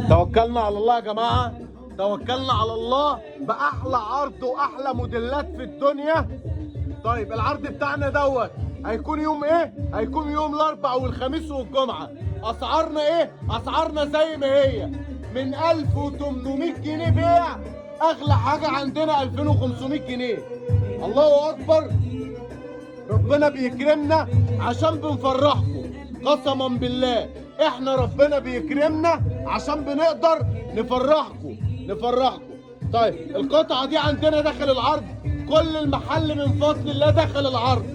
توكلنا على الله يا جماعه، توكلنا على الله باحلى عرض واحلى موديلات في الدنيا. طيب العرض بتاعنا دوت هيكون يوم ايه؟ هيكون يوم الاربعاء والخميس والجمعه. اسعارنا ايه؟ اسعارنا زي ما هي، من 1800 جنيه بيع، اغلى حاجه عندنا 2500 جنيه. الله اكبر. ربنا بيكرمنا عشان بنفرحكم، قسما بالله احنا ربنا بيكرمنا عشان بنقدر نفرحكم. طيب القطعه دي عندنا داخل العرض، كل المحل من فضل الله داخل العرض.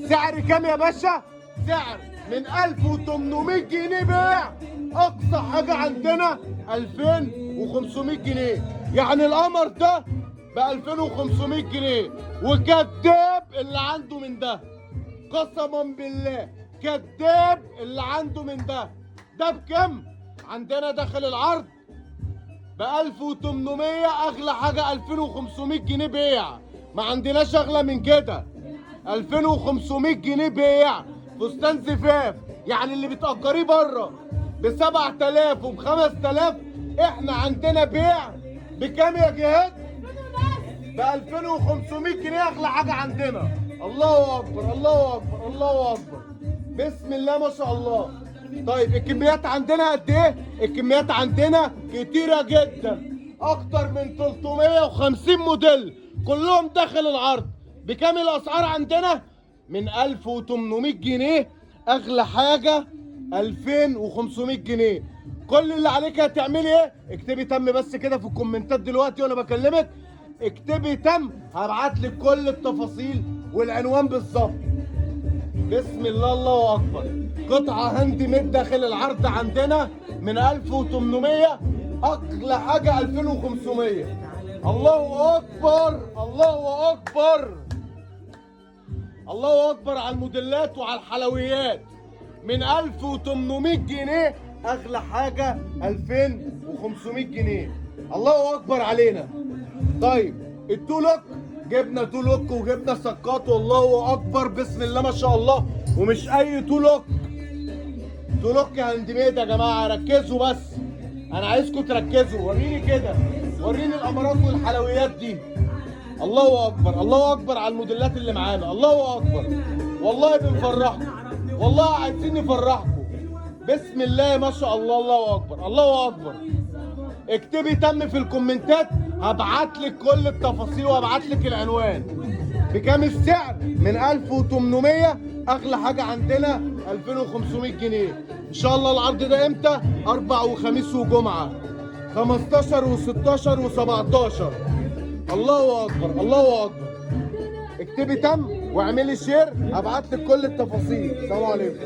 سعر كام يا باشا؟ سعر من 1800 جنيه بيع، اقصى حاجه عندنا 2500 جنيه. يعني القمر ده ب 2500 جنيه، وكذاب اللي عنده من ده، قسما بالله كذاب اللي عنده من ده. ده بكم؟ عندنا داخل العرض ب 1800، اغلى حاجه 2500 جنيه بيع، ما عندناش اغلى من كده. 2500 جنيه بيع، فستان زفاف، يعني اللي بتأجريه بره ب 7000 وب 5000، احنا عندنا بيع بكام يا جهاد؟ ب 2500 جنيه، اغلى حاجه عندنا. الله اكبر الله اكبر الله اكبر، بسم الله ما شاء الله. طيب الكميات عندنا قد ايه؟ الكميات عندنا كتيره جدا، اكتر من 350 موديل، كلهم داخل العرض. بكام الاسعار عندنا؟ من 1800 جنيه، اغلى حاجه 2500 جنيه. كل اللي عليك هتعملي ايه؟ اكتبي تم بس كده في الكومنتات دلوقتي وانا بكلمك، اكتبي تم، هبعت لك كل التفاصيل والعنوان بالظبط. بسم الله الله اكبر. قطعه هاند ميد داخل العرض عندنا من 1800، اغلى حاجه 2500. الله اكبر الله اكبر الله اكبر على الموديلات وعلى الحلويات. من 1800 جنيه، اغلى حاجه 2500 جنيه. الله اكبر علينا. طيب التولوك، جبنا تولوك وجبنا سكات، والله اكبر بسم الله ما شاء الله. ومش اي تولوك، تولوك هاند ميد يا جماعه، ركزوا بس، انا عايزكم تركزوا. وريني كده، وريني الامارات والحلويات دي. الله اكبر الله اكبر على الموديلات اللي معانا. الله اكبر، والله بنفرحكم، والله عايزين نفرحكم. بسم الله ما شاء الله. الله اكبر الله اكبر. اكتبي تم في الكومنتات، هبعت لك كل التفاصيل وهبعت لك العنوان. بكام السعر؟ من 1800، اغلى حاجه عندنا 2500 جنيه. ان شاء الله العرض ده امتى؟ اربع وخميس وجمعه، 15 و16 و17. الله اكبر الله اكبر. اكتبي تم واعملي شير، هبعت لك كل التفاصيل. السلام عليكم.